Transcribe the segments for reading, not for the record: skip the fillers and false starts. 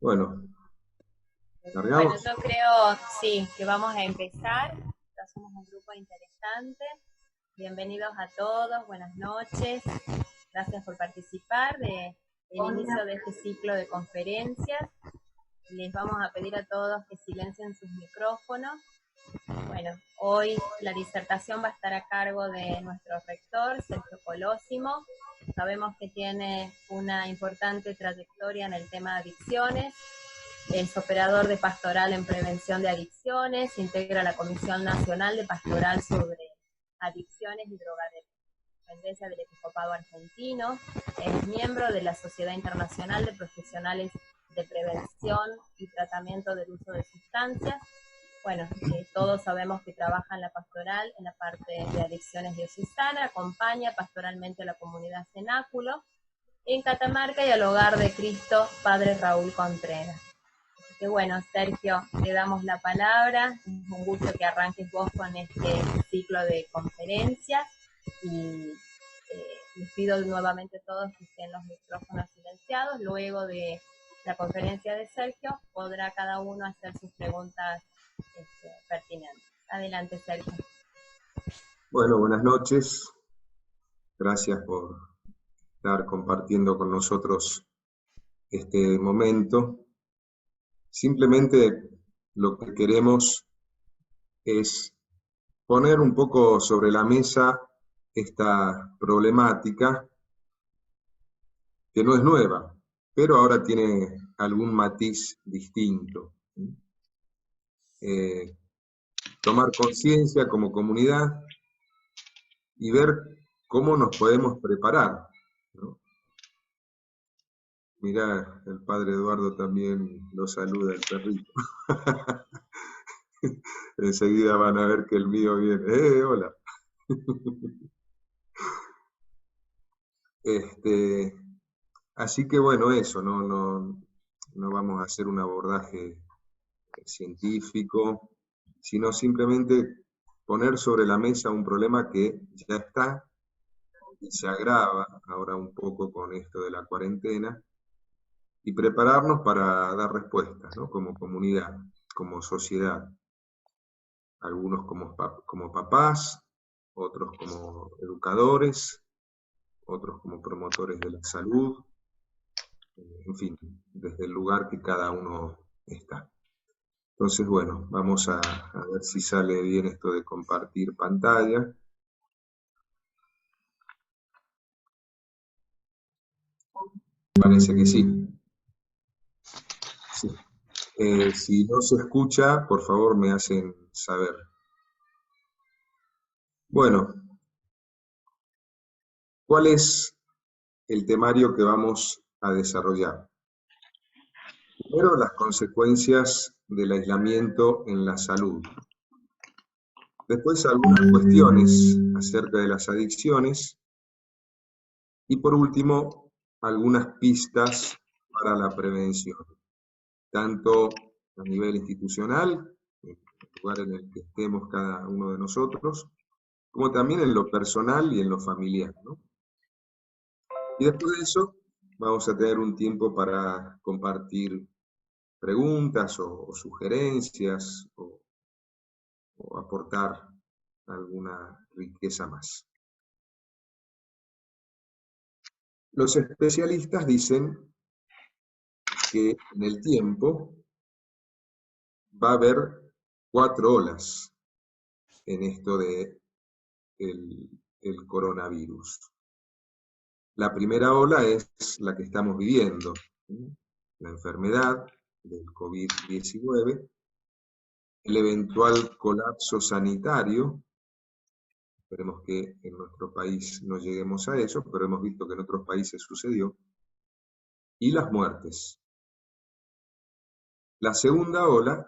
Bueno, Bueno, ¿largamos? yo creo, sí, que vamos a empezar. Ya somos un grupo interesante. Bienvenidos a todos, buenas noches. Gracias por participar del inicio de este ciclo de conferencias. Les vamos a pedir a todos que silencien sus micrófonos. Bueno, hoy la disertación va a estar a cargo de nuestro rector, Sergio Colosimo. Sabemos que tiene una importante trayectoria en el tema de adicciones. Es operador de pastoral en prevención de adicciones, integra la Comisión Nacional de Pastoral sobre Adicciones y Drogodependencia del Episcopado Argentino, es miembro de la Sociedad Internacional de Profesionales de Prevención y Tratamiento del Uso de Sustancias. Bueno, todos sabemos que trabaja en la pastoral, en la parte de adicciones diocesana, acompaña pastoralmente a la comunidad Cenáculo en Catamarca y al Hogar de Cristo Padre Raúl Contreras. Que bueno, Sergio, te damos la palabra. Es un gusto que arranques vos con este ciclo de conferencias y les pido nuevamente a todos que estén los micrófonos silenciados. Luego de la conferencia de Sergio, podrá cada uno hacer sus preguntas pertinentes. Adelante, Sergio. Bueno, buenas noches. Gracias por estar compartiendo con nosotros este momento. Simplemente lo que queremos es poner un poco sobre la mesa esta problemática que no es nueva, pero ahora tiene algún matiz distinto. Eh, Tomar conciencia como comunidad y ver cómo nos podemos preparar, ¿no? Mirá, el padre Eduardo también lo saluda, el perrito. Enseguida van a ver que el mío viene. Hola! Este, Así que bueno, eso, no vamos a hacer un abordaje científico, sino simplemente poner sobre la mesa un problema que ya está y se agrava ahora un poco con esto de la cuarentena, y prepararnos para dar respuestas, ¿no? Como comunidad, como sociedad. Algunos como papás, otros como educadores, otros como promotores de la salud, en fin, desde el lugar que cada uno está. Entonces, bueno, vamos a ver si sale bien esto de compartir pantalla. Parece que sí. Sí. Si no se escucha, por favor me hacen saber. Bueno, ¿cuál es el temario que vamos a desarrollar? Primero, las consecuencias del aislamiento en la salud. Después, algunas cuestiones acerca de las adicciones. Y por último, algunas pistas para la prevención, tanto a nivel institucional, en el lugar en el que estemos cada uno de nosotros, como también en lo personal y en lo familiar, ¿no? Y después de eso, vamos a tener un tiempo para compartir preguntas o sugerencias o aportar alguna riqueza más. Los especialistas dicen que en el tiempo va a haber 4 olas en esto de el coronavirus. La primera ola es la que estamos viviendo, ¿sí? La enfermedad del COVID-19, el eventual colapso sanitario. Esperemos que en nuestro país no lleguemos a eso, pero hemos visto que en otros países sucedió, y las muertes. La segunda ola,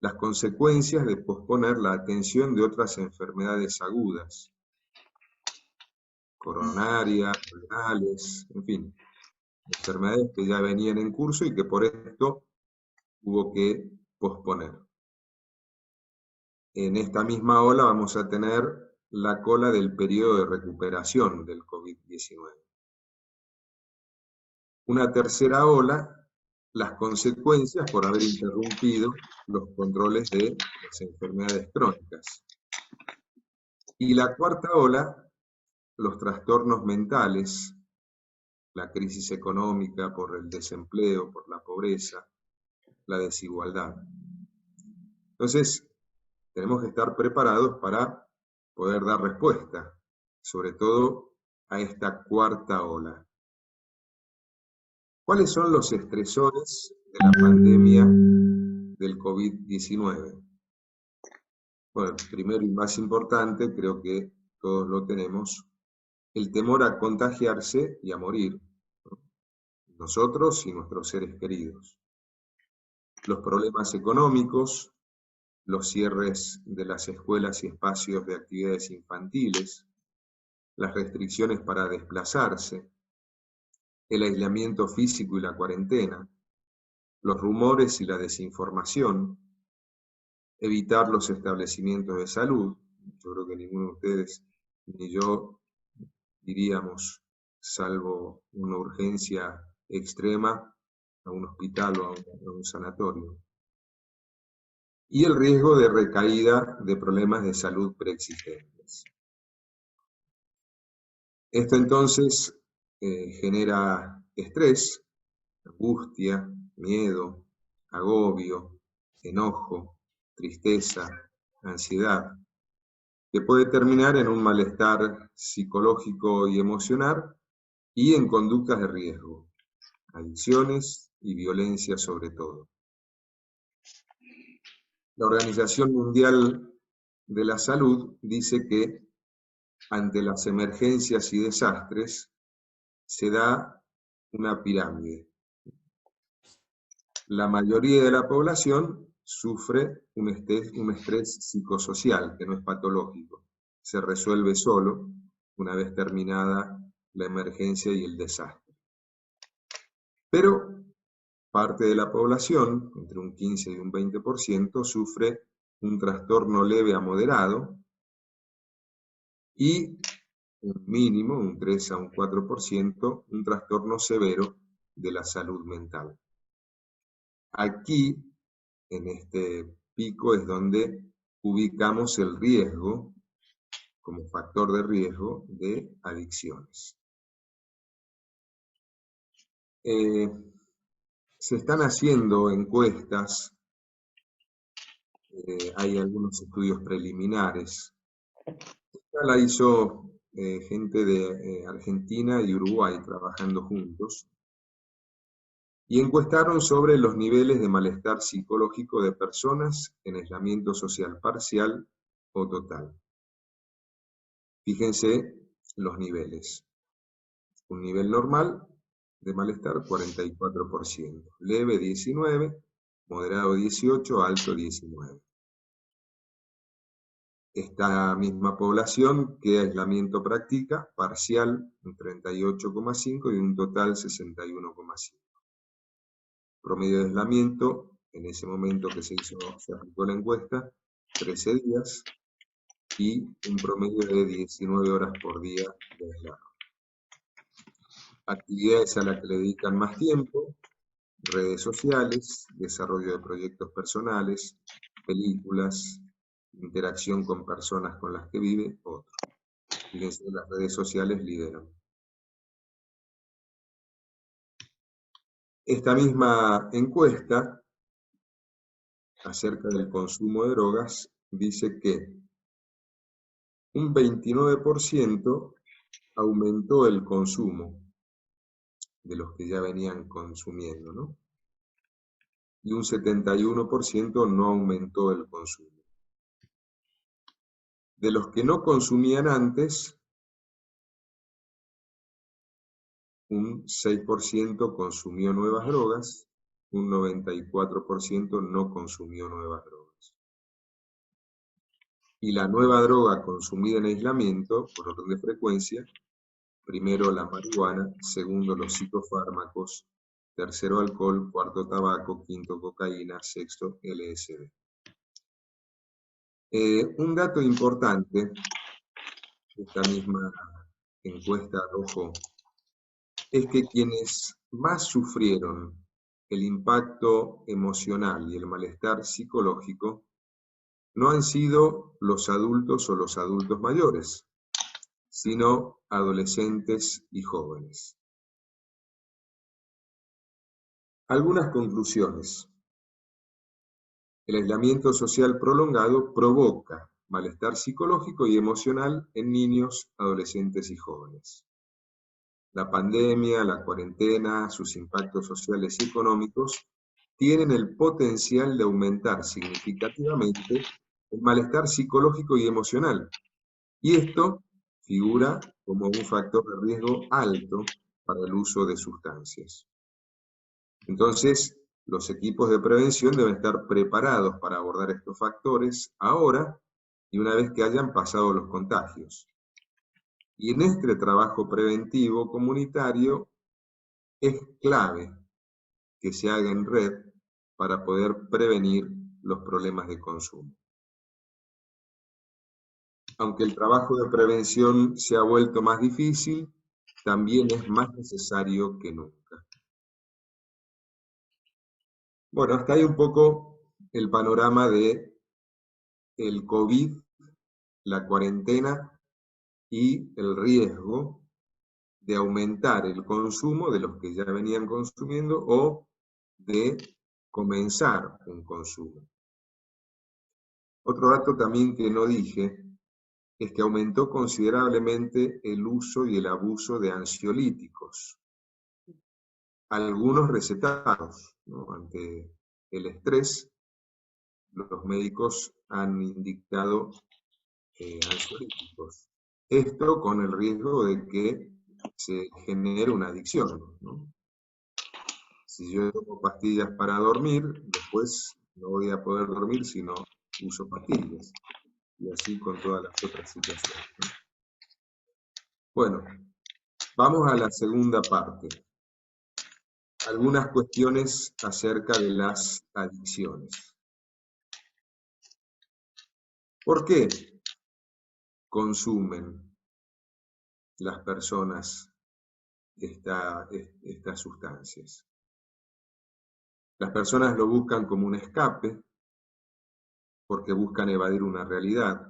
las consecuencias de posponer la atención de otras enfermedades agudas, coronarias, renales, en fin, enfermedades que ya venían en curso y que por esto hubo que posponer. En esta misma ola vamos a tener la cola del periodo de recuperación del COVID-19. Una tercera ola las consecuencias por haber interrumpido los controles de las enfermedades crónicas. Y la cuarta ola, los trastornos mentales, la crisis económica por el desempleo, por la pobreza, la desigualdad. Entonces, tenemos que estar preparados para poder dar respuesta, sobre todo a esta cuarta ola. ¿Cuáles son los estresores de la pandemia del COVID-19? Bueno, primero y más importante, creo que todos lo tenemos, el temor a contagiarse y a morir, ¿no? Nosotros y nuestros seres queridos. Los problemas económicos, los cierres de las escuelas y espacios de actividades infantiles, las restricciones para desplazarse, el aislamiento físico y la cuarentena, los rumores y la desinformación, evitar los establecimientos de salud. Yo creo que ninguno de ustedes ni yo diríamos, salvo una urgencia extrema, a un hospital o a un sanatorio. Y el riesgo de recaída de problemas de salud preexistentes. Esto entonces genera estrés, angustia, miedo, agobio, enojo, tristeza, ansiedad, que puede terminar en un malestar psicológico y emocional y en conductas de riesgo, adicciones y violencia sobre todo. La Organización Mundial de la Salud dice que ante las emergencias y desastres se da una pirámide. La mayoría de la población sufre un estrés psicosocial que no es patológico. Se resuelve solo una vez terminada la emergencia y el desastre. Pero parte de la población, entre un 15 y un 20%, sufre un trastorno leve a moderado y un mínimo, un 3 a un 4%, un trastorno severo de la salud mental. Aquí, en este pico, es donde ubicamos el riesgo, como factor de riesgo, de adicciones. Se están haciendo encuestas, hay algunos estudios preliminares. Esta la hizo gente de Argentina y Uruguay trabajando juntos, y encuestaron sobre los niveles de malestar psicológico de personas en aislamiento social parcial o total. Fíjense los niveles. Un nivel normal de malestar, 44%. Leve, 19%. Moderado, 18%. Alto, 19%. Esta misma población, ¿qué aislamiento practica? Parcial, un 38,5% y un total, 61,5%. Promedio de aislamiento, en ese momento que se aplicó la encuesta, 13 días y un promedio de 19 horas por día de aislado. Actividades a las que le dedican más tiempo, redes sociales, desarrollo de proyectos personales, películas, interacción con personas con las que vive, otro. Fíjense, las redes sociales lideran. Esta misma encuesta acerca del consumo de drogas dice que un 29% aumentó el consumo de los que ya venían consumiendo, ¿no? Y un 71% no aumentó el consumo. De los que no consumían antes, un 6% consumió nuevas drogas, un 94% no consumió nuevas drogas. Y la nueva droga consumida en aislamiento, por orden de frecuencia, primero la marihuana, segundo los psicofármacos, tercero alcohol, cuarto tabaco, quinto cocaína, sexto LSD. Un dato importante de esta misma encuesta arrojó es que quienes más sufrieron el impacto emocional y el malestar psicológico no han sido los adultos o los adultos mayores, sino adolescentes y jóvenes. Algunas conclusiones. El aislamiento social prolongado provoca malestar psicológico y emocional en niños, adolescentes y jóvenes. La pandemia, la cuarentena, sus impactos sociales y económicos tienen el potencial de aumentar significativamente el malestar psicológico y emocional, y esto figura como un factor de riesgo alto para el uso de sustancias. Entonces, los equipos de prevención deben estar preparados para abordar estos factores ahora y una vez que hayan pasado los contagios. Y en este trabajo preventivo comunitario es clave que se haga en red para poder prevenir los problemas de consumo. Aunque el trabajo de prevención se ha vuelto más difícil, también es más necesario que nunca. Bueno, hasta ahí un poco el panorama de el COVID, la cuarentena y el riesgo de aumentar el consumo de los que ya venían consumiendo o de comenzar un consumo. Otro dato también que no dije es que aumentó considerablemente el uso y el abuso de ansiolíticos, algunos recetados, ¿no? Ante el estrés, los médicos han indicado ansiolíticos. Esto con el riesgo de que se genere una adicción, ¿no? Si yo tomo pastillas para dormir, después no voy a poder dormir si no uso pastillas. Y así con todas las otras situaciones, ¿no? Bueno, vamos a la segunda parte. Algunas cuestiones acerca de las adicciones. ¿Por qué consumen las personas estas sustancias? Las personas lo buscan como un escape, porque buscan evadir una realidad,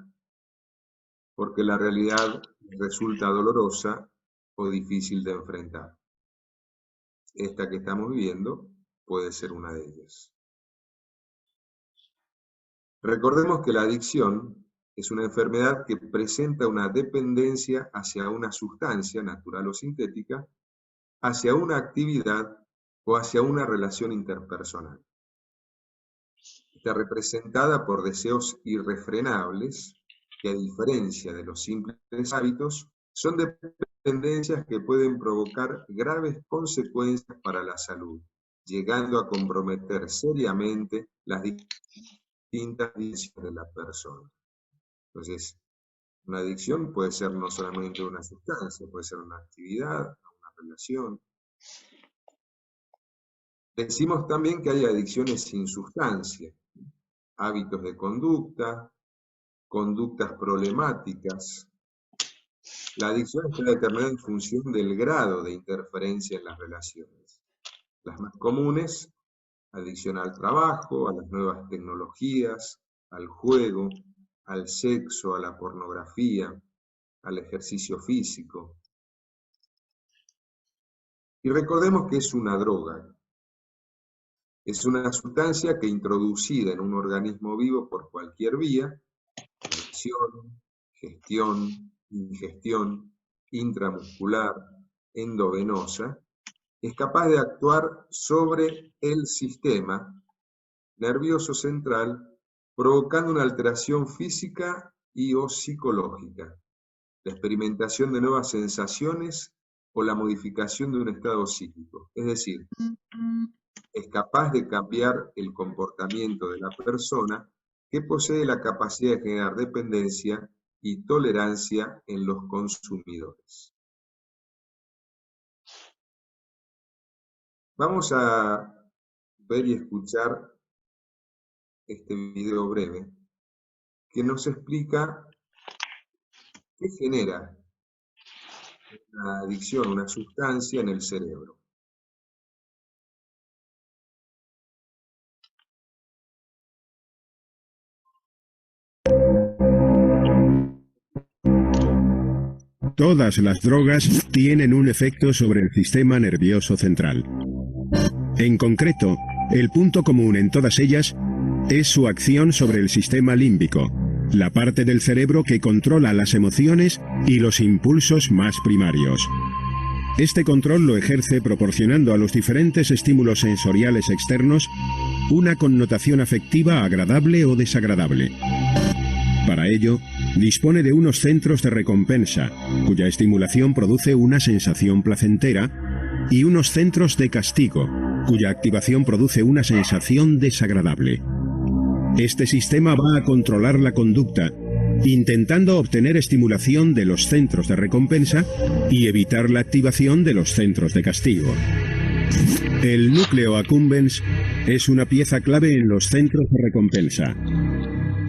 porque la realidad resulta dolorosa o difícil de enfrentar. Esta que estamos viviendo puede ser una de ellas. Recordemos que la adicción es una enfermedad que presenta una dependencia hacia una sustancia, natural o sintética, hacia una actividad o hacia una relación interpersonal. Está representada por deseos irrefrenables que, a diferencia de los simples hábitos, son dependencias que pueden provocar graves consecuencias para la salud, llegando a comprometer seriamente las distintas dimensiones de la persona. Entonces, una adicción puede ser no solamente una sustancia, puede ser una actividad, una relación. Decimos también que hay adicciones sin sustancia, hábitos de conducta, conductas problemáticas. La adicción está determinada en función del grado de interferencia en las relaciones. Las más comunes, adicción al trabajo, a las nuevas tecnologías, al juego, al sexo, a la pornografía, al ejercicio físico. Y recordemos que es una droga. Es una sustancia que, introducida en un organismo vivo por cualquier vía, inyección, gestión, ingestión, intramuscular, endovenosa, es capaz de actuar sobre el sistema nervioso central, provocando una alteración física y o psicológica, la experimentación de nuevas sensaciones o la modificación de un estado psíquico. Es decir, es capaz de cambiar el comportamiento de la persona que posee la capacidad de generar dependencia y tolerancia en los consumidores. Vamos a ver y escuchar este video breve que nos explica qué genera una adicción, una sustancia en el cerebro. Todas las drogas tienen un efecto sobre el sistema nervioso central. En concreto, el punto común en todas ellas es su acción sobre el sistema límbico, la parte del cerebro que controla las emociones y los impulsos más primarios. Este control lo ejerce proporcionando a los diferentes estímulos sensoriales externos una connotación afectiva agradable o desagradable. Para ello, dispone de unos centros de recompensa, cuya estimulación produce una sensación placentera, y unos centros de castigo, cuya activación produce una sensación desagradable. Este sistema va a controlar la conducta, intentando obtener estimulación de los centros de recompensa y evitar la activación de los centros de castigo. El núcleo accumbens es una pieza clave en los centros de recompensa.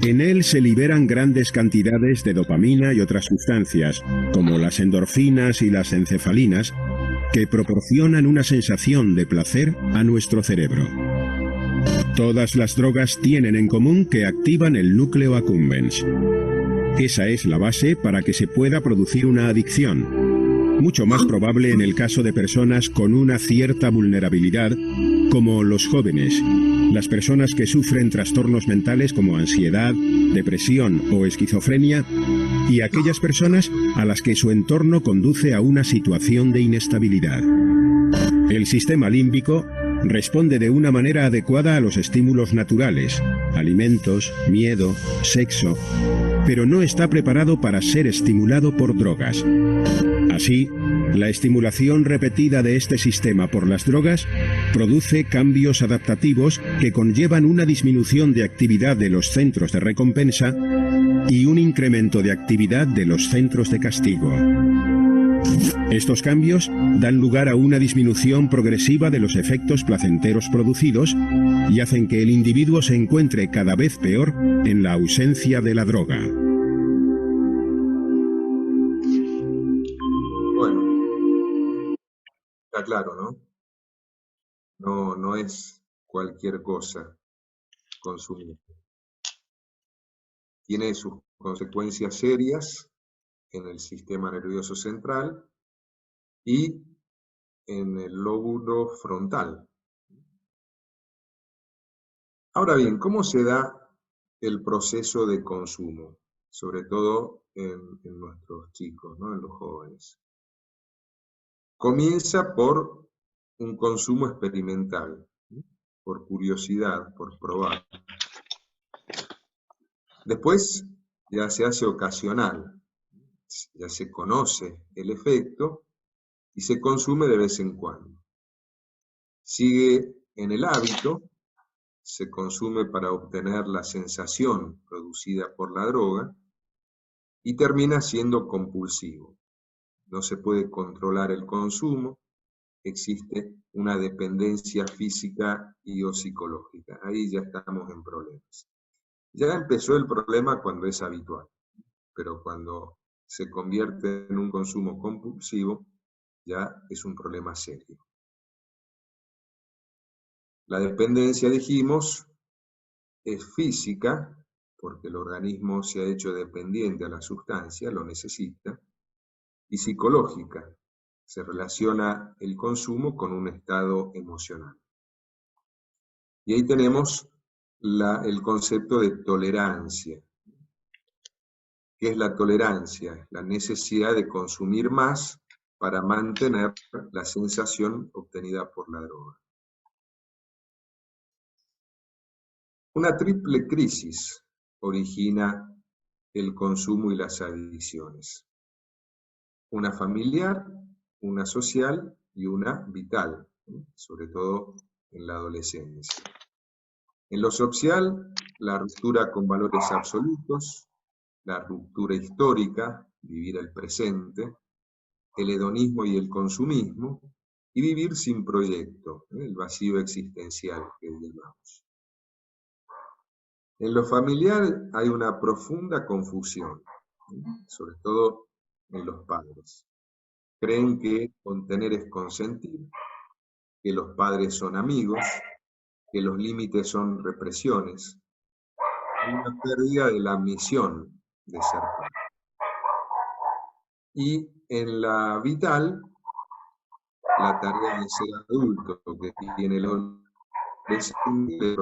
En él se liberan grandes cantidades de dopamina y otras sustancias, como las endorfinas y las encefalinas, que proporcionan una sensación de placer a nuestro cerebro. Todas las drogas tienen en común que activan el núcleo accumbens. Esa es la base para que se pueda producir una adicción, mucho más probable en el caso de personas con una cierta vulnerabilidad, como los jóvenes, las personas que sufren trastornos mentales como ansiedad, depresión o esquizofrenia, y aquellas personas a las que su entorno conduce a una situación de inestabilidad. El sistema límbico responde de una manera adecuada a los estímulos naturales, alimentos, miedo, sexo, pero no está preparado para ser estimulado por drogas. Así, la estimulación repetida de este sistema por las drogas produce cambios adaptativos que conllevan una disminución de actividad de los centros de recompensa y un incremento de actividad de los centros de castigo. Estos cambios dan lugar a una disminución progresiva de los efectos placenteros producidos y hacen que el individuo se encuentre cada vez peor en la ausencia de la droga. Bueno, está claro, ¿no? No es cualquier cosa consumir. Tiene sus consecuencias serias en el sistema nervioso central y en el lóbulo frontal. Ahora bien, ¿cómo se da el proceso de consumo? Sobre todo en nuestros chicos, ¿no? En los jóvenes. Comienza por un consumo experimental, ¿sí? Por curiosidad, por probar. Después ya se hace ocasional, ya se conoce el efecto y se consume de vez en cuando. Sigue en el hábito, se consume para obtener la sensación producida por la droga y termina siendo compulsivo. No se puede controlar el consumo, existe una dependencia física y o psicológica. Ahí ya estamos en problemas. Ya empezó el problema cuando es habitual, pero cuando se convierte en un consumo compulsivo, ya es un problema serio. La dependencia, dijimos, es física, porque el organismo se ha hecho dependiente a la sustancia, lo necesita, y psicológica, se relaciona el consumo con un estado emocional. Y ahí tenemos el concepto de tolerancia. ¿Qué es la tolerancia? La necesidad de consumir más para mantener la sensación obtenida por la droga. Una triple crisis origina el consumo y las adicciones. Una familiar, una social y una vital, sobre todo en la adolescencia. En lo social, la ruptura con valores absolutos, la ruptura histórica, vivir el presente, el hedonismo y el consumismo, y vivir sin proyecto, el vacío existencial que llamamos. En lo familiar hay una profunda confusión, sobre todo en los padres. Creen que contener es consentir, que los padres son amigos, que los límites son represiones, hay una pérdida de la misión de ser padre. Y en la vital, la tarea de ser adulto que tiene el adolescente,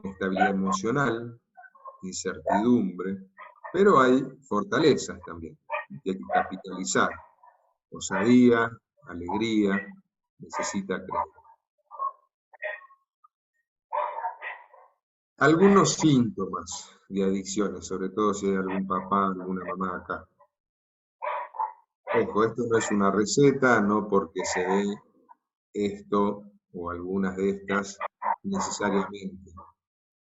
inestabilidad emocional, incertidumbre, pero hay fortalezas también que hay que capitalizar. Osadía, alegría, necesita creer. Algunos síntomas de adicciones, sobre todo si hay algún papá, alguna mamá acá. Ojo, esto no es una receta, no porque se dé esto o algunas de estas necesariamente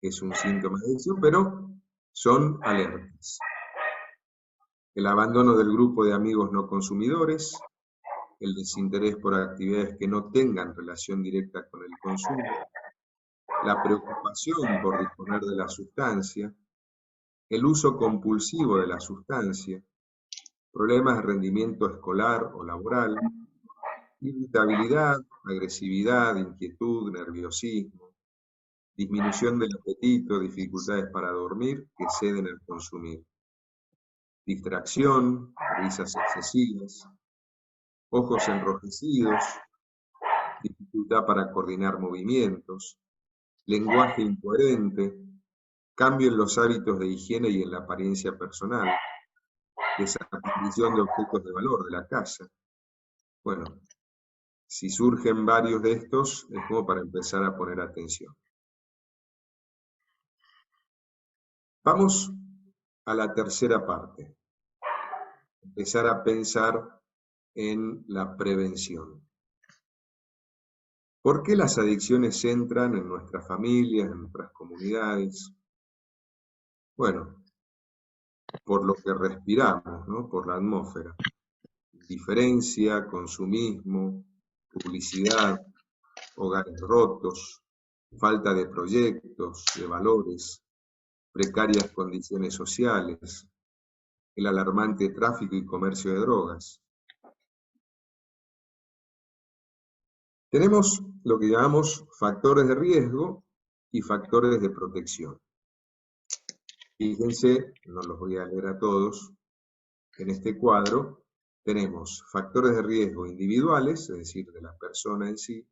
es un síntoma de adicción, pero son alertas. El abandono del grupo de amigos no consumidores, el desinterés por actividades que no tengan relación directa con el consumo, la preocupación por disponer de la sustancia, el uso compulsivo de la sustancia, problemas de rendimiento escolar o laboral, irritabilidad, agresividad, inquietud, nerviosismo, disminución del apetito, dificultades para dormir que ceden al consumir, distracción, risas excesivas, ojos enrojecidos, dificultad para coordinar movimientos, lenguaje incoherente, cambio en los hábitos de higiene y en la apariencia personal, desaparición de objetos de valor de la casa. Bueno, si surgen varios de estos, es como para empezar a poner atención. Vamos a la tercera parte. Empezar a pensar en la prevención. ¿Por qué las adicciones entran en nuestras familias, en nuestras comunidades? Bueno, por lo que respiramos, ¿no? Por la atmósfera. Indiferencia, consumismo, publicidad, hogares rotos, falta de proyectos, de valores, precarias condiciones sociales, el alarmante tráfico y comercio de drogas. Tenemos lo que llamamos factores de riesgo y factores de protección. Fíjense, no los voy a leer a todos, en este cuadro tenemos factores de riesgo individuales, es decir, de la persona en sí,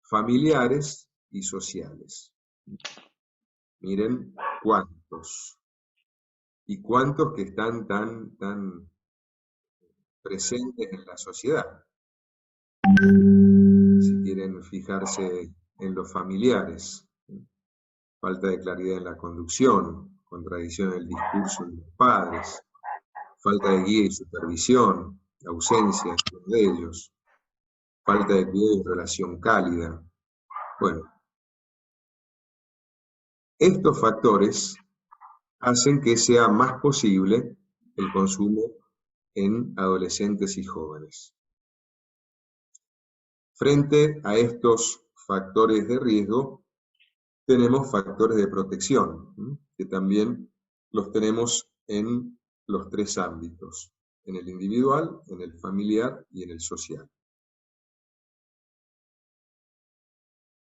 familiares y sociales. Miren cuántos. Y cuántos que están tan presentes en la sociedad. Si quieren fijarse en los familiares, falta de claridad en la conducción, contradicción en el discurso de los padres, falta de guía y supervisión, ausencia de ellos, falta de cuidado y relación cálida. Bueno, estos factores hacen que sea más posible el consumo en adolescentes y jóvenes. Frente a estos factores de riesgo, tenemos factores de protección, que también los tenemos en los tres ámbitos, en el individual, en el familiar y en el social.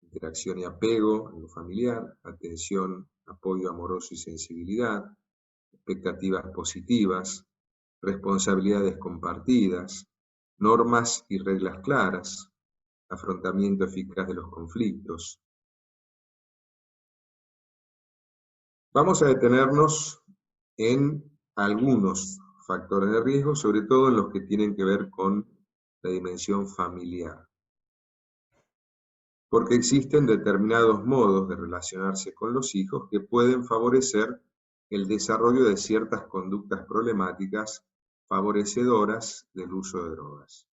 Interacción y apego en lo familiar, atención, apoyo amoroso y sensibilidad, expectativas positivas, responsabilidades compartidas, normas y reglas claras, afrontamiento eficaz de los conflictos. Vamos a detenernos en algunos factores de riesgo, sobre todo en los que tienen que ver con la dimensión familiar. Porque existen determinados modos de relacionarse con los hijos que pueden favorecer el desarrollo de ciertas conductas problemáticas favorecedoras del uso de drogas.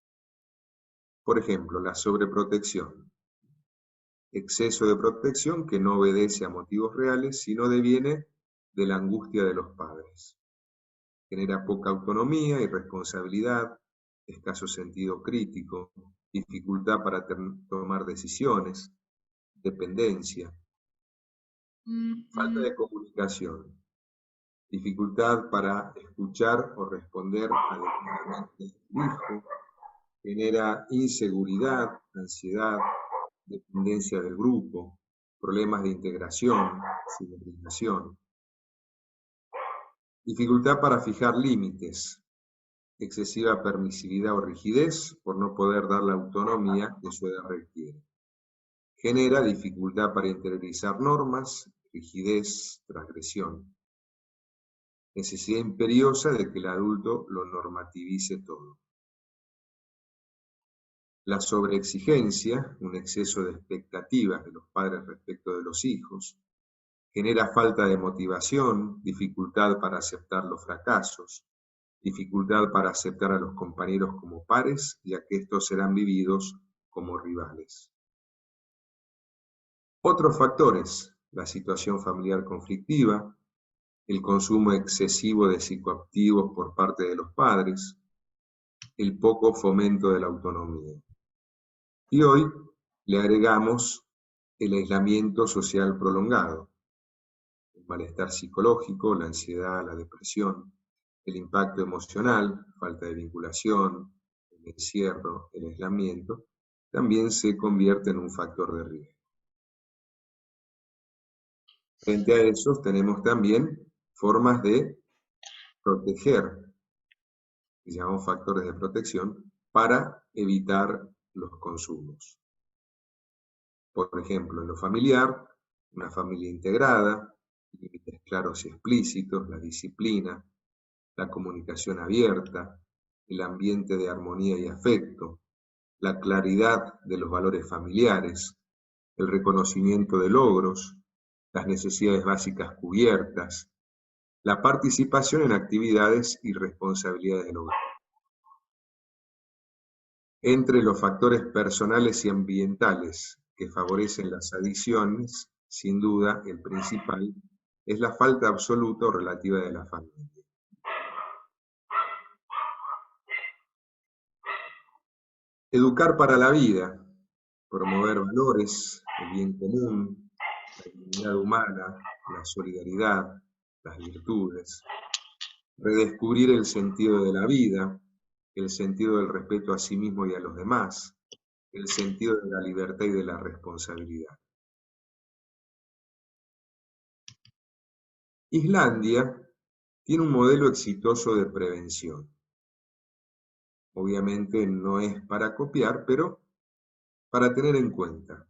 Por ejemplo, la sobreprotección. Exceso de protección que no obedece a motivos reales, sino deviene de la angustia de los padres. Genera poca autonomía, irresponsabilidad, escaso sentido crítico, dificultad para tomar decisiones, dependencia, falta de comunicación, dificultad para escuchar o responder adecuadamente al hijo, genera inseguridad, ansiedad, dependencia del grupo, problemas de integración, subordinación, dificultad para fijar límites, excesiva permisividad o rigidez por no poder dar la autonomía que su edad requiere. Genera dificultad para interiorizar normas, rigidez, transgresión. Necesidad imperiosa de que el adulto lo normativice todo. La sobreexigencia, un exceso de expectativas de los padres respecto de los hijos, genera falta de motivación, dificultad para aceptar los fracasos, dificultad para aceptar a los compañeros como pares, ya que estos serán vividos como rivales. Otros factores: la situación familiar conflictiva, el consumo excesivo de psicoactivos por parte de los padres, el poco fomento de la autonomía. Y hoy le agregamos el aislamiento social prolongado, el malestar psicológico, la ansiedad, la depresión, el impacto emocional, falta de vinculación, el encierro, el aislamiento, también se convierte en un factor de riesgo. Frente a esos tenemos también formas de proteger, que llamamos factores de protección, para evitar los consumos. Por ejemplo, en lo familiar, una familia integrada, límites claros y explícitos, la disciplina, la comunicación abierta, el ambiente de armonía y afecto, la claridad de los valores familiares, el reconocimiento de logros, las necesidades básicas cubiertas, la participación en actividades y responsabilidades del hogar. Entre los factores personales y ambientales que favorecen las adicciones, sin duda el principal es la falta absoluta o relativa de la familia. Educar para la vida, promover valores, el bien común, la dignidad humana, la solidaridad, las virtudes, redescubrir el sentido de la vida, el sentido del respeto a sí mismo y a los demás, el sentido de la libertad y de la responsabilidad. Islandia tiene un modelo exitoso de prevención. Obviamente no es para copiar, pero para tener en cuenta.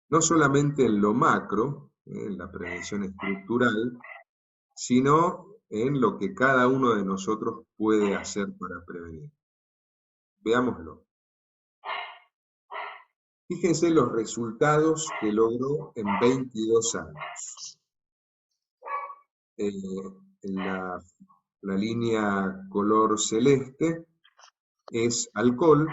No solamente en lo macro, en la prevención estructural, sino en lo que cada uno de nosotros puede hacer para prevenir. Veámoslo. Fíjense los resultados que logró en 22 años. La línea color celeste es alcohol,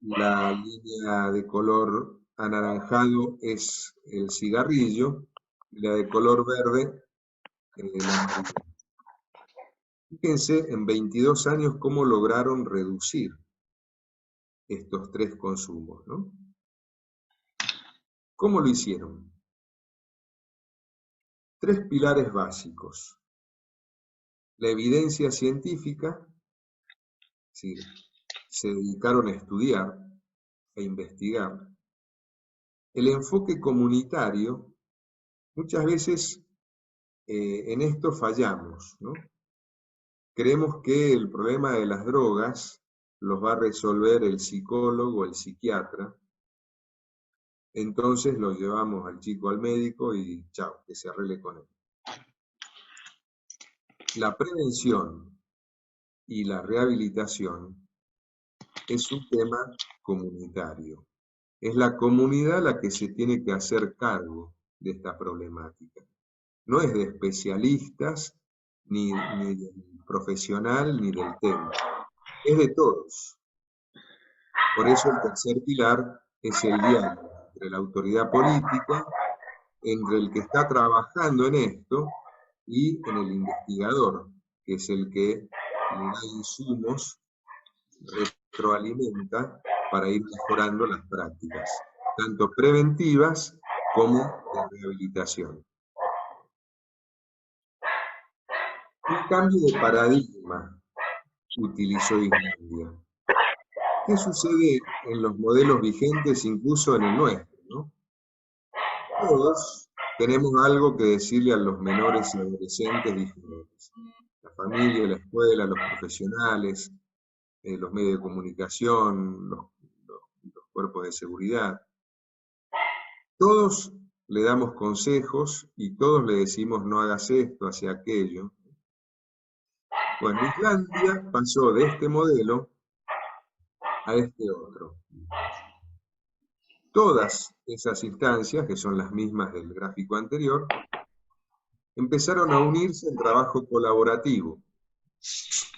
la línea de color anaranjado es el cigarrillo, y la de color verde, la marihuana. Fíjense en 22 años cómo lograron reducir estos tres consumos, ¿no? ¿Cómo lo hicieron? Tres pilares básicos. La evidencia científica, sí, se dedicaron a estudiar, a investigar. El enfoque comunitario, muchas veces en esto fallamos, ¿no? Creemos que el problema de las drogas los va a resolver el psicólogo, el psiquiatra. Entonces lo llevamos al chico al médico y chao, que se arregle con él. La prevención y la rehabilitación es un tema comunitario. Es la comunidad la que se tiene que hacer cargo de esta problemática. No es de especialistas, ni del profesional, ni del tema. Es de todos. Por eso el tercer pilar es el diálogo entre la autoridad política, entre el que está trabajando en esto y en el investigador, que es el que le da insumos, retroalimenta para ir mejorando las prácticas, tanto preventivas como de rehabilitación. Un cambio de paradigma utilizó Islandia. ¿Qué sucede en los modelos vigentes, incluso en el nuestro, ¿no? Todos tenemos algo que decirle a los menores y adolescentes diferentes. La familia, la escuela, los profesionales, los medios de comunicación, los cuerpos de seguridad. Todos le damos consejos y todos le decimos no hagas esto, hacia aquello. Bueno, Islandia pasó de este modelo a este otro. Todas esas instancias, que son las mismas del gráfico anterior, empezaron a unirse en trabajo colaborativo.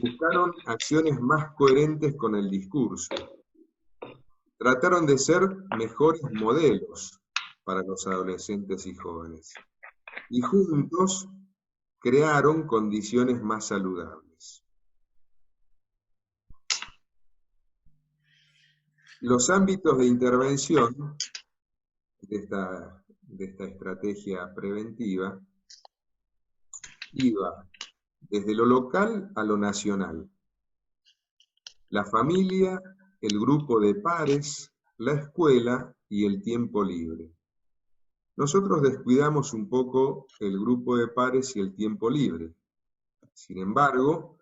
Buscaron acciones más coherentes con el discurso. Trataron de ser mejores modelos para los adolescentes y jóvenes. Y juntos crearon condiciones más saludables. Los ámbitos de intervención de esta estrategia preventiva iba desde lo local a lo nacional. La familia, el grupo de pares, la escuela y el tiempo libre. Nosotros descuidamos un poco el grupo de pares y el tiempo libre. Sin embargo,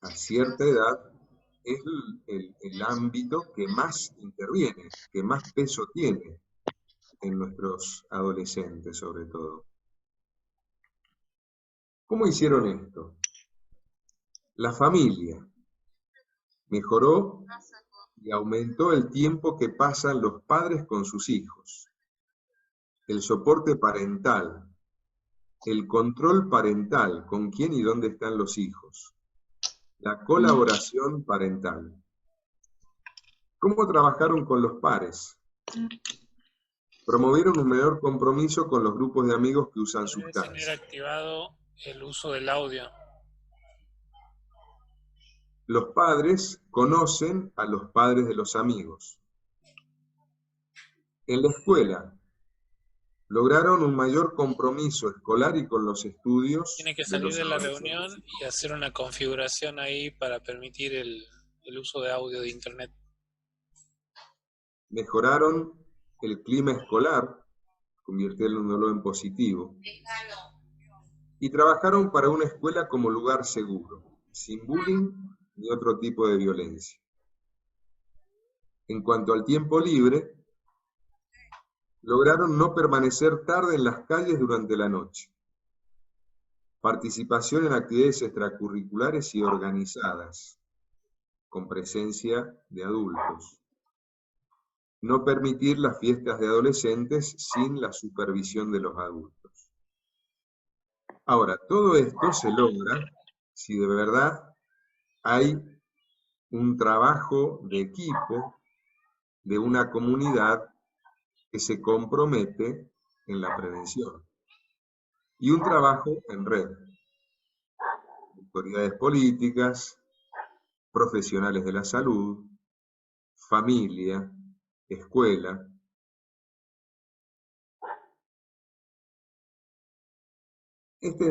a cierta edad es el ámbito que más interviene, que más peso tiene en nuestros adolescentes sobre todo. ¿Cómo hicieron esto? La familia mejoró y aumentó el tiempo que pasan los padres con sus hijos, el soporte parental, el control parental, con quién y dónde están los hijos, la colaboración parental. ¿Cómo trabajaron con los pares? Promovieron un mayor compromiso con los grupos de amigos que usan sustancias. Debe tener activado el uso del audio. Los padres conocen a los padres de los amigos. En la escuela, lograron un mayor compromiso escolar y con los estudios. Tiene que salir de la reunión y hacer una configuración ahí para permitir el uso de audio de internet. Mejoraron el clima escolar, convirtiéndolo en positivo. Y trabajaron para una escuela como lugar seguro, sin bullying ni otro tipo de violencia. En cuanto al tiempo libre, lograron no permanecer tarde en las calles durante la noche. Participación en actividades extracurriculares y organizadas, con presencia de adultos. No permitir las fiestas de adolescentes sin la supervisión de los adultos. Ahora, todo esto se logra si de verdad hay un trabajo de equipo de una comunidad que se compromete en la prevención. Y un trabajo en red. Autoridades políticas, profesionales de la salud, familia, escuela.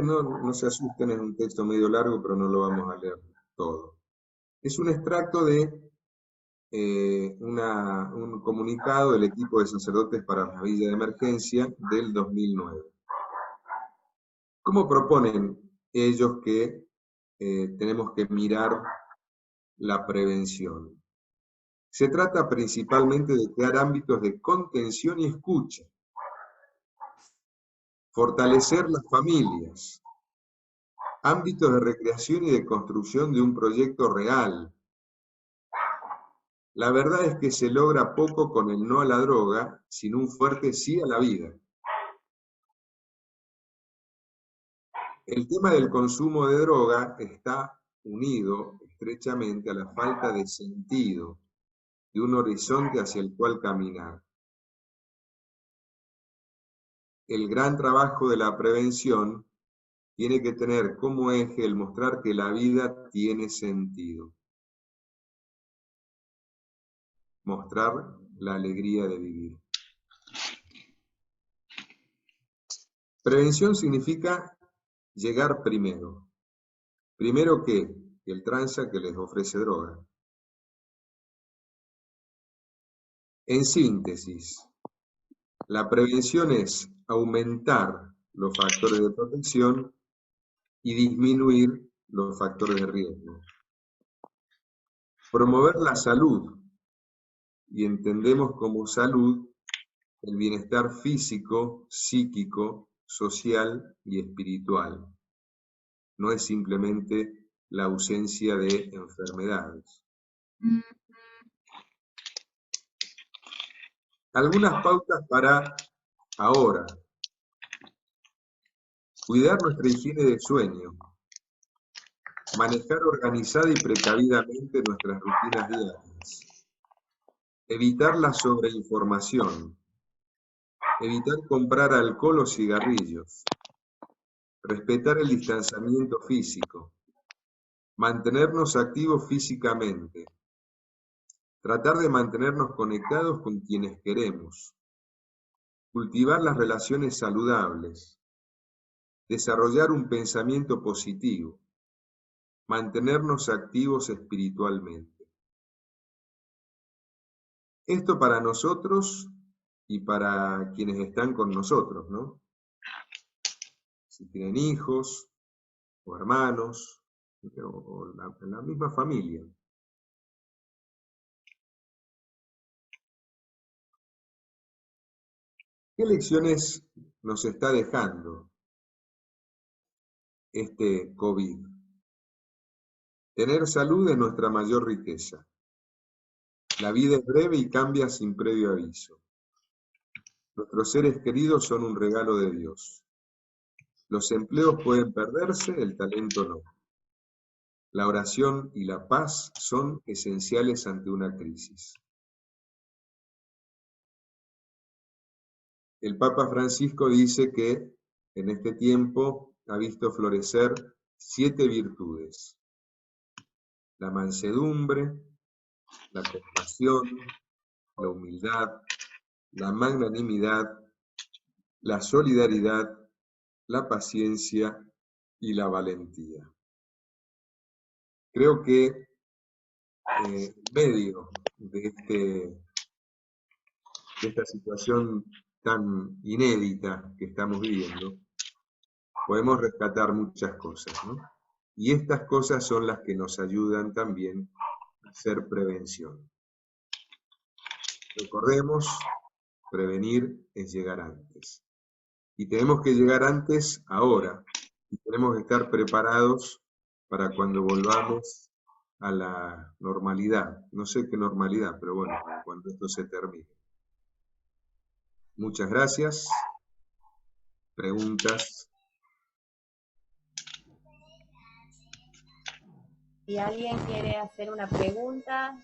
No se asusten, es un texto medio largo, pero no lo vamos a leer todo. Es un extracto de un comunicado del equipo de sacerdotes para la Villa de Emergencia del 2009. ¿Cómo proponen ellos que tenemos que mirar la prevención? Se trata principalmente de crear ámbitos de contención y escucha, fortalecer las familias, ámbitos de recreación y de construcción de un proyecto real. La verdad es que se logra poco con el no a la droga, sin un fuerte sí a la vida. El tema del consumo de droga está unido estrechamente a la falta de sentido, de un horizonte hacia el cual caminar. El gran trabajo de la prevención tiene que tener como eje el mostrar que la vida tiene sentido. Mostrar la alegría de vivir. Prevención significa llegar primero. ¿Primero qué? El tranza que les ofrece droga. En síntesis, la prevención es aumentar los factores de protección y disminuir los factores de riesgo. Promover la salud, y entendemos como salud el bienestar físico, psíquico, social y espiritual. No es simplemente la ausencia de enfermedades. Algunas pautas para ahora. Cuidar nuestra higiene de sueño. Manejar organizada y precavidamente nuestras rutinas diarias. Evitar la sobreinformación. Evitar comprar alcohol o cigarrillos. Respetar el distanciamiento físico. Mantenernos activos físicamente. Tratar de mantenernos conectados con quienes queremos. Cultivar las relaciones saludables. Desarrollar un pensamiento positivo. Mantenernos activos espiritualmente. Esto para nosotros y para quienes están con nosotros, ¿no? Si tienen hijos o hermanos o la misma familia. ¿Qué lecciones nos está dejando este COVID? Tener salud es nuestra mayor riqueza. La vida es breve y cambia sin previo aviso. Nuestros seres queridos son un regalo de Dios. Los empleos pueden perderse, el talento no. La oración y la paz son esenciales ante una crisis. El Papa Francisco dice que en este tiempo ha visto florecer 7 virtudes: la mansedumbre, la compasión, la humildad, la magnanimidad, la solidaridad, la paciencia y la valentía. Creo que en medio de esta situación tan inédita que estamos viviendo, podemos rescatar muchas cosas, ¿no? Y estas cosas son las que nos ayudan también a hacer prevención. Recordemos, prevenir es llegar antes. Y tenemos que llegar antes ahora. Y tenemos que estar preparados para cuando volvamos a la normalidad. No sé qué normalidad, pero bueno, cuando esto se termine. Muchas gracias. ¿Preguntas? Si alguien quiere hacer una pregunta,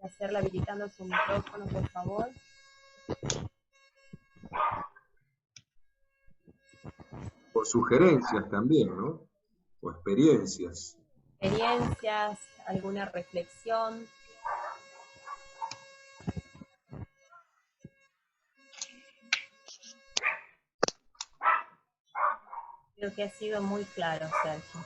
hacerla habilitando su micrófono, por favor. O sugerencias también, ¿no? O experiencias. Experiencias, alguna reflexión. Creo que ha sido muy claro, Sergio.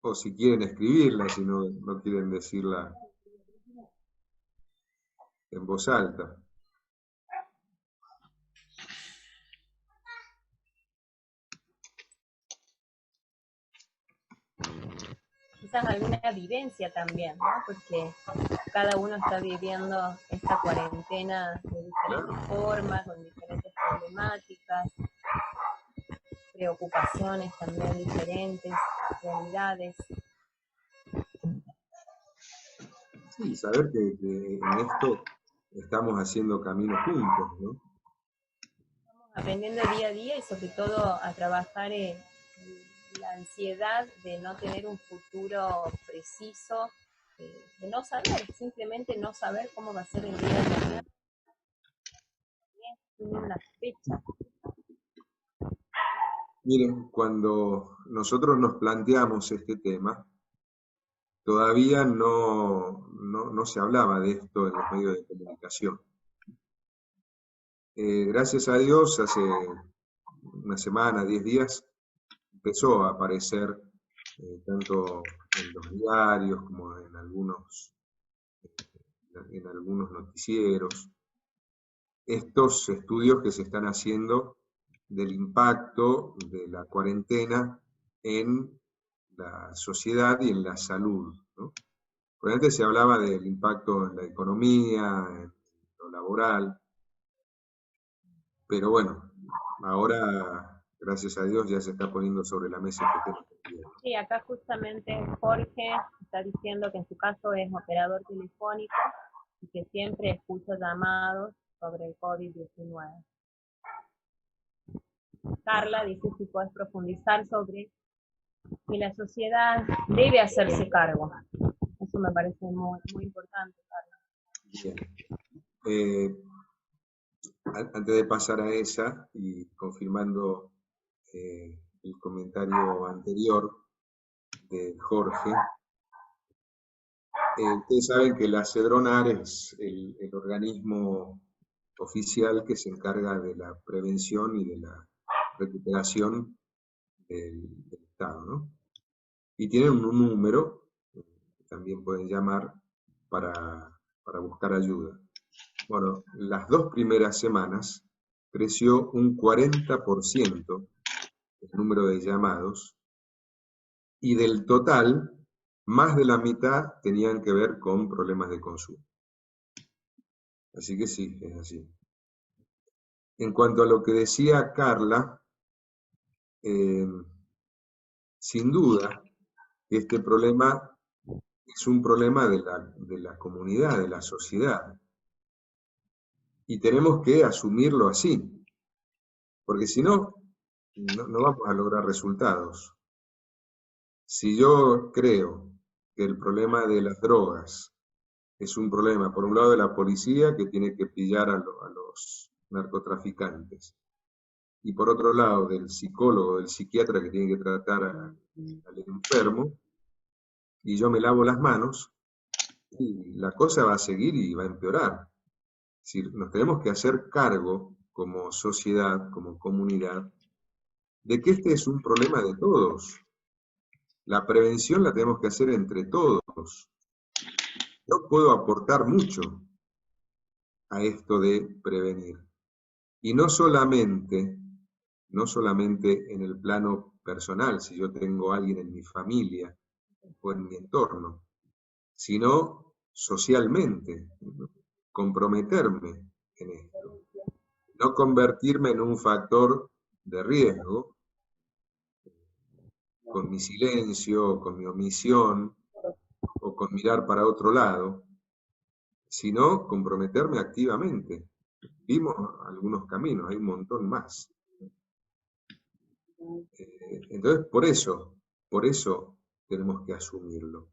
O si quieren escribirla, si no quieren decirla en voz alta. Quizás alguna vivencia también, ¿no? Porque cada uno está viviendo esta cuarentena de diferentes formas, con diferentes problemáticas, preocupaciones también diferentes, realidades. Sí, saber que en esto estamos haciendo camino juntos, ¿no? Estamos aprendiendo día a día y sobre todo a trabajar en la ansiedad de no tener un futuro preciso, de no saber, simplemente no saber cómo va a ser el día de mañana. Tiene una fecha. Miren, cuando nosotros nos planteamos este tema, todavía no se hablaba de esto en los medios de comunicación. Gracias a Dios, hace una semana, 10 días, empezó a aparecer tanto en los diarios como en algunos noticieros, estos estudios que se están haciendo del impacto de la cuarentena en la sociedad y en la salud, ¿no? Porque antes se hablaba del impacto en la economía, en lo laboral, pero bueno, ahora, gracias a Dios, ya se está poniendo sobre la mesa este tema también. Sí, acá justamente Jorge está diciendo que en su caso es operador telefónico y que siempre escucha llamados sobre el COVID-19. Carla dice si puedes profundizar sobre que la sociedad debe hacerse cargo. Eso me parece muy, muy importante, Carla. Bien. Antes de pasar a esa, y confirmando el comentario anterior de Jorge, ustedes saben que la CEDRONAR es el organismo oficial que se encarga de la prevención y de la recuperación del Estado, ¿no? Y tienen un número, que también pueden llamar, para buscar ayuda. Bueno, las 2 primeras semanas creció un 40% el número de llamados, y del total, más de la mitad tenían que ver con problemas de consumo. Así que sí, es así. En cuanto a lo que decía Carla, sin duda, este problema es un problema de la comunidad, de la sociedad. Y tenemos que asumirlo así, porque si no, no vamos a lograr resultados. Si yo creo que el problema de las drogas es un problema, por un lado, de la policía, que tiene que pillar a los narcotraficantes, y por otro lado, del psicólogo, del psiquiatra, que tiene que tratar al enfermo, y yo me lavo las manos, y la cosa va a seguir y va a empeorar. Es decir, nos tenemos que hacer cargo como sociedad, como comunidad, de que este es un problema de todos. La prevención la tenemos que hacer entre todos. Yo puedo aportar mucho a esto de prevenir. Y no solamente en el plano personal, si yo tengo a alguien en mi familia o en mi entorno, sino socialmente, ¿no? Comprometerme en esto. No convertirme en un factor de riesgo con mi silencio, con mi omisión, o con mirar para otro lado, sino comprometerme activamente. Vimos algunos caminos, hay un montón más. Entonces, por eso tenemos que asumirlo.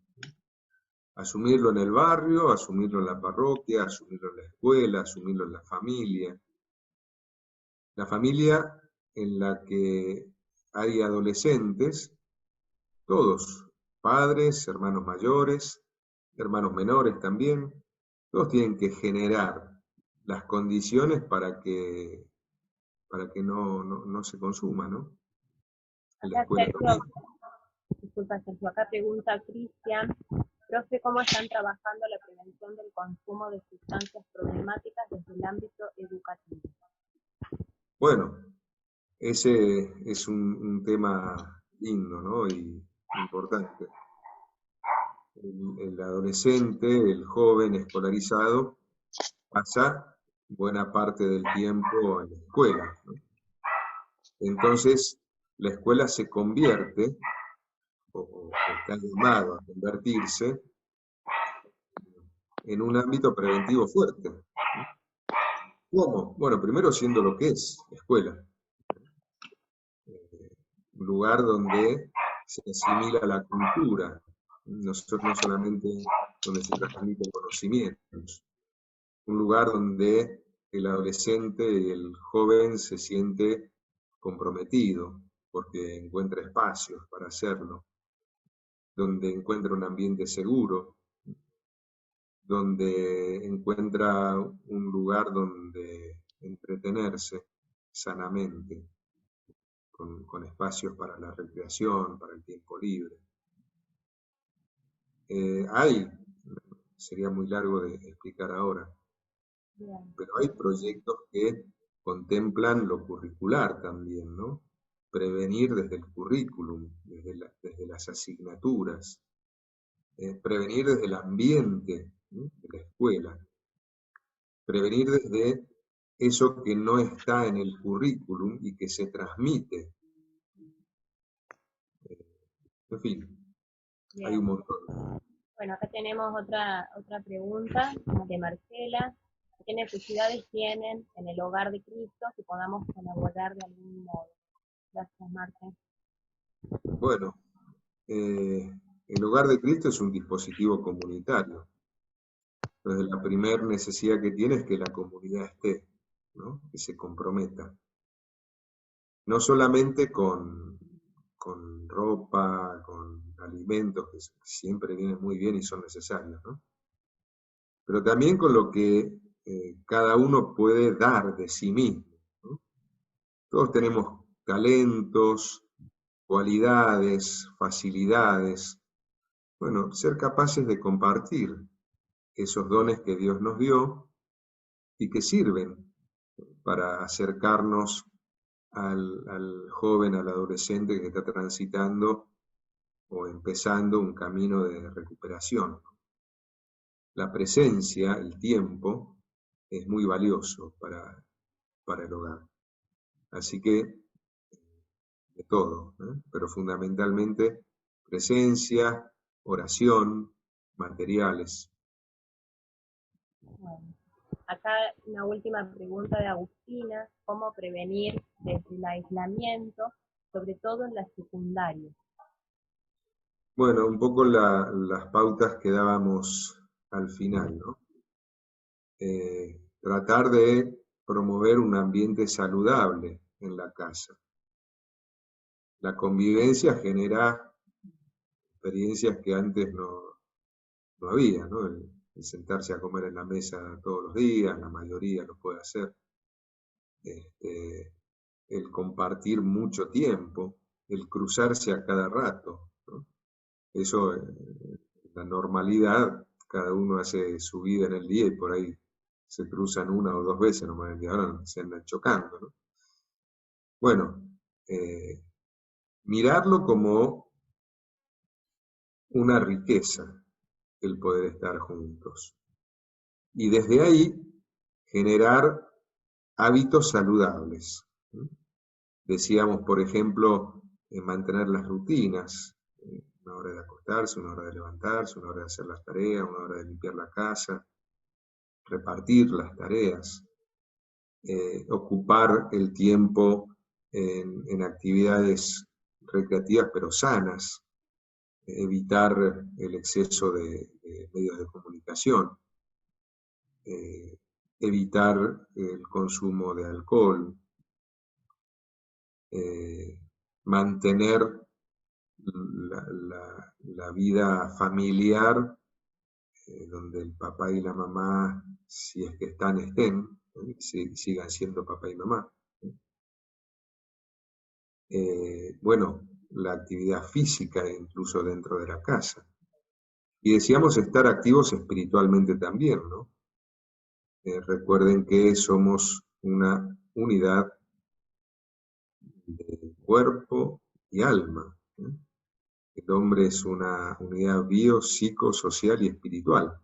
Asumirlo en el barrio, asumirlo en la parroquia, asumirlo en la escuela, asumirlo en la familia. La familia en la que hay adolescentes, todos, padres, hermanos mayores, hermanos menores también, todos tienen que generar las condiciones para que no se consuma, ¿no? En la escuela también. Disculpa, Sergio, acá pregunta Cristian, profe, ¿cómo están trabajando la prevención del consumo de sustancias problemáticas desde el ámbito educativo? Bueno, ese es un tema lindo, ¿no? Y importante. El adolescente, el joven escolarizado, pasa buena parte del tiempo en la escuela, ¿no? Entonces, la escuela se convierte, o está llamado a convertirse, en un ámbito preventivo fuerte. ¿Cómo? Bueno, primero siendo lo que es, escuela. Un lugar donde se asimila la cultura, no solamente donde se transmiten conocimientos. Un lugar donde el adolescente y el joven se siente comprometido, porque encuentra espacios para hacerlo, donde encuentra un ambiente seguro, donde encuentra un lugar donde entretenerse sanamente, con espacios para la recreación, para el tiempo libre. Sería muy largo de explicar ahora, Bien. pero hay proyectos que contemplan lo curricular también, ¿no? Prevenir desde el currículum, desde las asignaturas, prevenir desde el ambiente, ¿no?, de la escuela, prevenir desde eso que no está en el currículum y que se transmite. En fin, Bien. hay un montón. Bueno, acá tenemos otra pregunta de Marcela. ¿Qué necesidades tienen en el hogar de Cristo que podamos colaborar de algún modo? Gracias, Marta. Bueno, el hogar de Cristo es un dispositivo comunitario. Entonces, la primera necesidad que tiene es que la comunidad esté, ¿no?, que se comprometa. No solamente con ropa, con alimentos, que siempre vienen muy bien y son necesarios, ¿no?, pero también con lo que cada uno puede dar de sí mismo, ¿no? Todos tenemos talentos, cualidades, facilidades. Bueno, ser capaces de compartir esos dones que Dios nos dio y que sirven para acercarnos al joven, al adolescente que está transitando o empezando un camino de recuperación. La presencia, el tiempo, es muy valioso para el hogar. Así que, de todo, ¿eh? Pero fundamentalmente presencia, oración, materiales. Bueno, acá una última pregunta de Agustina. ¿Cómo prevenir desde el aislamiento, sobre todo en la secundaria? Bueno, un poco las pautas que dábamos al final, ¿no? Tratar de promover un ambiente saludable en la casa. La convivencia genera experiencias que antes no había, ¿no? El sentarse a comer en la mesa todos los días, la mayoría lo puede hacer. El compartir mucho tiempo, el cruzarse a cada rato, ¿no? Eso, la normalidad, cada uno hace su vida en el día y por ahí se cruzan una o dos veces nomás, y ahora se andan chocando, ¿no? Bueno, mirarlo como una riqueza, el poder estar juntos. Y desde ahí generar hábitos saludables, ¿no? Decíamos, por ejemplo, mantener las rutinas, una hora de acostarse, una hora de levantarse, una hora de hacer las tareas, una hora de limpiar la casa, repartir las tareas, ocupar el tiempo en actividades recreativas pero sanas, evitar el exceso de medios de comunicación, evitar el consumo de alcohol, mantener la vida familiar, donde el papá y la mamá, si es que estén, sigan siendo papá y mamá. Bueno, la actividad física incluso dentro de la casa. Y decíamos estar activos espiritualmente también, ¿no? Recuerden que somos una unidad de cuerpo y alma, ¿eh? El hombre es una unidad bio, psico, social y espiritual.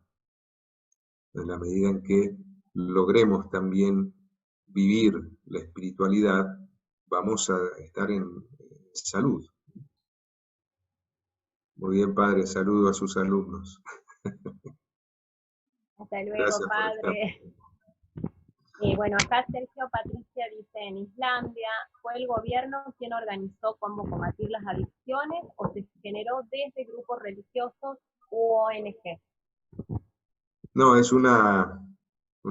En la medida en que logremos también vivir la espiritualidad, vamos a estar en salud. Muy bien, padre, saludo a sus alumnos. Hasta luego, Gracias por estar. padre. Bueno, acá Sergio Patricia dice, en Islandia, ¿fue el gobierno quien organizó cómo combatir las adicciones o se generó desde grupos religiosos u ONG? No, es una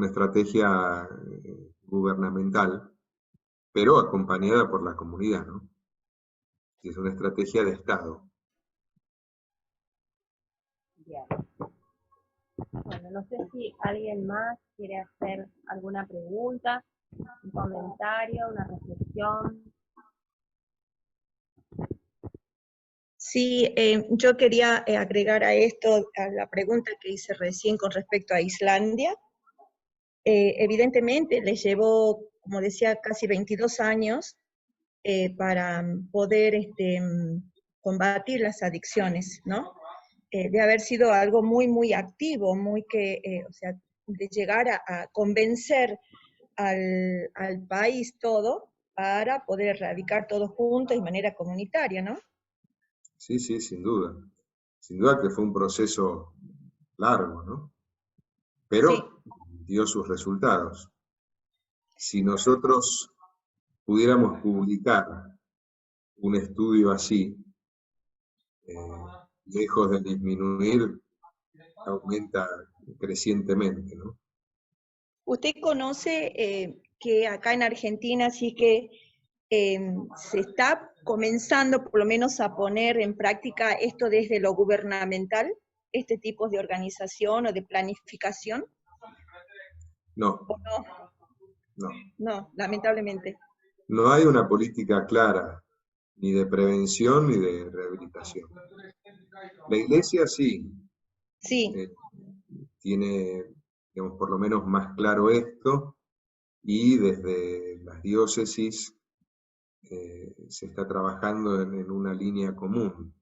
estrategia gubernamental, pero acompañada por la comunidad, ¿no? Es una estrategia de Estado. Bien. Bueno, no sé si alguien más quiere hacer alguna pregunta, un comentario, una reflexión. Sí, yo quería agregar a esto, a la pregunta que hice recién con respecto a Islandia. Evidentemente les llevó, como decía, casi 22 años para poder combatir las adicciones, ¿no? De haber sido algo muy, muy activo, muy o sea, de llegar a convencer al país todo para poder erradicar todos juntos de manera comunitaria, ¿no? Sí, sí, sin duda. Sin duda que fue un proceso largo, ¿no? Sí, Pero dio sus resultados. Si nosotros pudiéramos publicar un estudio así, eh, lejos de disminuir, aumenta crecientemente, ¿no? usted conoce que acá en Argentina sí que se está comenzando por lo menos a poner en práctica esto desde lo gubernamental, este tipo de organización o de planificación, No, ¿o no? no. No, lamentablemente. No hay una política clara, ni de prevención ni de rehabilitación. La iglesia sí, Sí, eh, tiene, digamos, por lo menos más claro esto, y desde las diócesis se está trabajando en una línea común,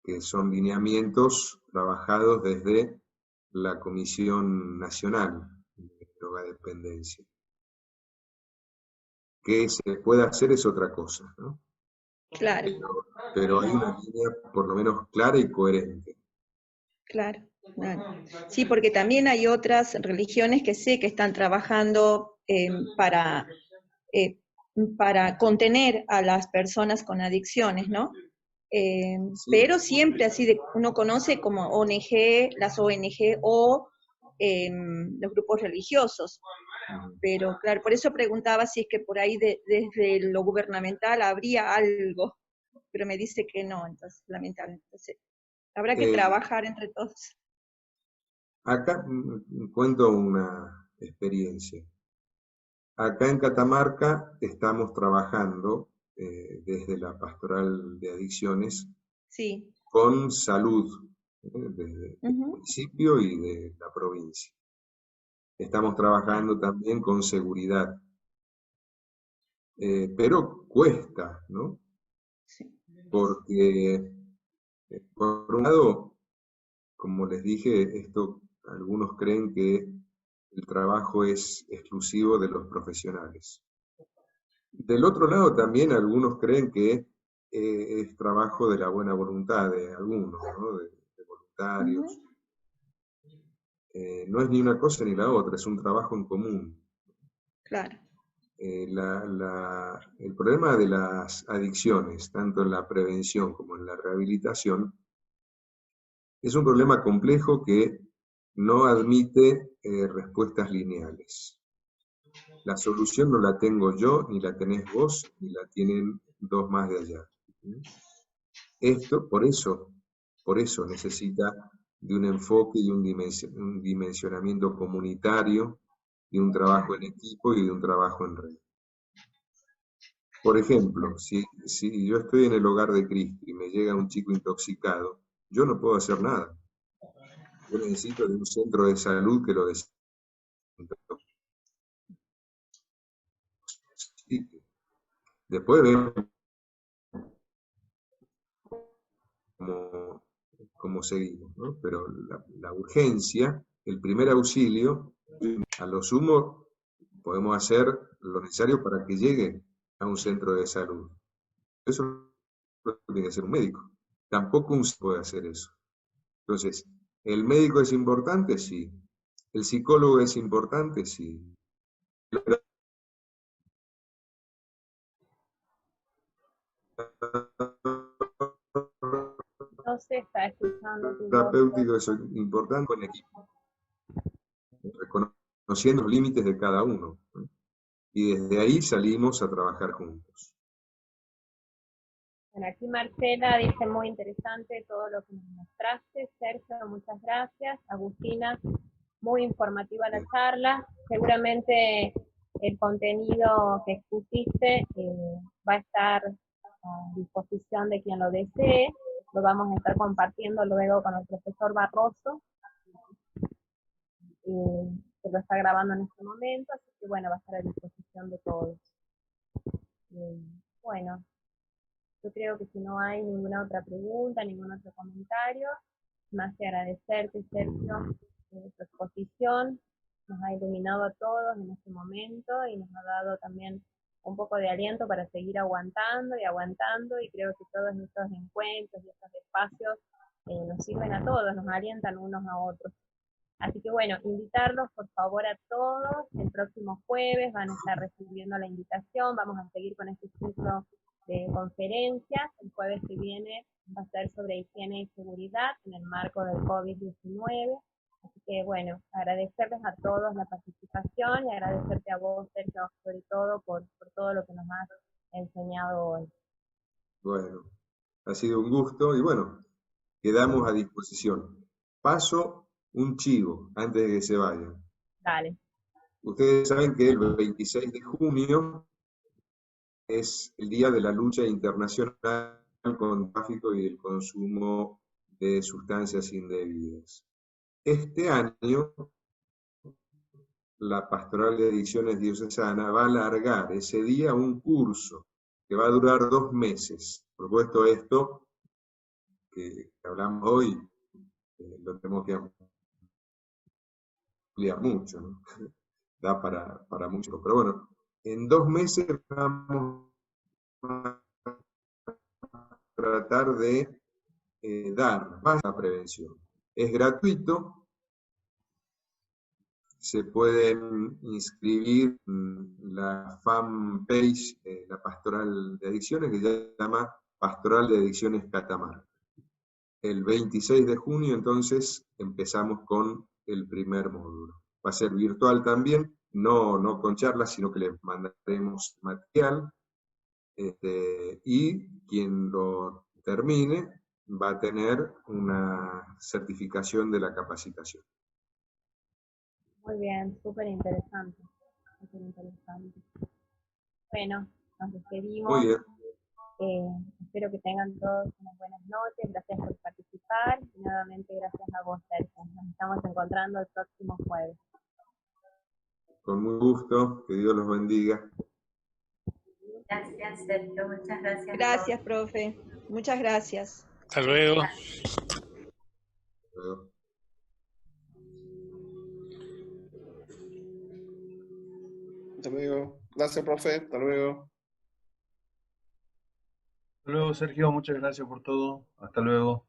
que son lineamientos trabajados desde la Comisión Nacional de Drogadependencia. Que se puede hacer es otra cosa, ¿no? claro, Pero hay una línea por lo menos clara y coherente. claro, claro. Sí, porque también hay otras religiones que sé que están trabajando eh, para contener a las personas con adicciones, ¿no? Sí, Pero siempre así uno conoce como ONG, las ONG o los grupos religiosos. Pero claro, por eso preguntaba si es que por ahí desde lo gubernamental habría algo, pero me dice que no, entonces lamentablemente. Entonces, habrá que eh, trabajar entre todos. acá cuento una experiencia. Acá en Catamarca estamos trabajando desde la Pastoral de Adicciones Sí. con salud, desde el Ujú. municipio y de la provincia. Estamos trabajando también con seguridad, pero cuesta, ¿no? Sí. Porque, por un lado, como les dije, esto algunos creen que el trabajo es exclusivo de los profesionales. Del otro lado, también algunos creen que es trabajo de la buena voluntad de algunos, ¿no? De voluntarios. Ujú. No es ni una cosa ni la otra, es un trabajo en común. Claro. El problema de las adicciones, tanto en la prevención como en la rehabilitación, es un problema complejo que no admite respuestas lineales. La solución no la tengo yo, ni la tenés vos, ni la tienen dos más de allá. Esto, por eso necesita de un enfoque y un dimensionamiento comunitario, y un trabajo en equipo y de un trabajo en red. Por ejemplo, si yo estoy en el hogar de Cristo y me llega un chico intoxicado, yo no puedo hacer nada. Yo necesito de un centro de salud que lo desintoxique. Después vemos cómo, cómo seguimos, ¿no? Pero la urgencia, el primer auxilio, a lo sumo podemos hacer lo necesario para que llegue a un centro de salud. Eso lo tiene que hacer un médico. Tampoco un puede hacer eso. Entonces, ¿el médico es importante? Sí. ¿El psicólogo es importante? Sí. No se está escuchando tu voz. Terapéutico es importante con equipo, reconociendo los límites de cada uno, ¿no? Y desde ahí salimos a trabajar juntos. Bueno, aquí Marcela dice muy interesante todo lo que nos mostraste. Sergio, muchas gracias. Agustina, muy informativa la charla. Seguramente el contenido que expusiste va a estar disposición de quien lo desee. Lo vamos a estar compartiendo luego con el profesor Barroso, que lo está grabando en este momento, así que bueno, va a estar a disposición de todos. Bueno, yo creo que si no hay ninguna otra pregunta, ningún otro comentario, más que agradecerte, Sergio, tu exposición. Nos ha iluminado a todos en este momento y nos ha dado también un poco de aliento para seguir aguantando, y creo que todos estos encuentros y estos espacios nos sirven a todos, nos alientan unos a otros. Así que bueno, invitarlos por favor a todos, el próximo jueves van a estar recibiendo la invitación, vamos a seguir con este ciclo de conferencias, el jueves que viene va a ser sobre higiene y seguridad en el marco del COVID-19, así que bueno, agradecerles a todos la participación y agradecerte a vos, Sergio, sobre todo por todo lo que nos has enseñado hoy. Bueno, ha sido un gusto y bueno, quedamos a disposición. Paso un chivo antes de que se vayan. Dale. Ustedes saben que el 26 de junio es el Día de la Lucha Internacional contra el tráfico y el consumo de sustancias indebidas. Este año, la Pastoral de Adicciones Diocesana va a alargar ese día un curso que va a durar 2 meses. Por supuesto, esto que hablamos hoy lo tenemos que ampliar mucho, ¿no? Da para mucho. Pero bueno, en 2 meses vamos a tratar de dar más la prevención. Es gratuito, se pueden inscribir en la fanpage de la Pastoral de Adicciones, que se llama Pastoral de Adicciones Catamarca. El 26 de junio, entonces, empezamos con el primer módulo. Va a ser virtual también, no con charlas, sino que les mandaremos material, y quien lo termine va a tener una certificación de la capacitación. Muy bien, súper interesante. Bueno, nos despedimos. Muy bien. Espero que tengan todos unas buenas noches. Gracias por participar. Y nuevamente gracias a vos, Sergio. Nos estamos encontrando el próximo jueves. Con muy gusto. Que Dios los bendiga. Gracias, Sergio. Muchas gracias. Gracias, profe. Muchas gracias. Hasta luego. Hasta luego. Hasta luego. Gracias, profe. Hasta luego. Hasta luego, Sergio. Muchas gracias por todo. Hasta luego.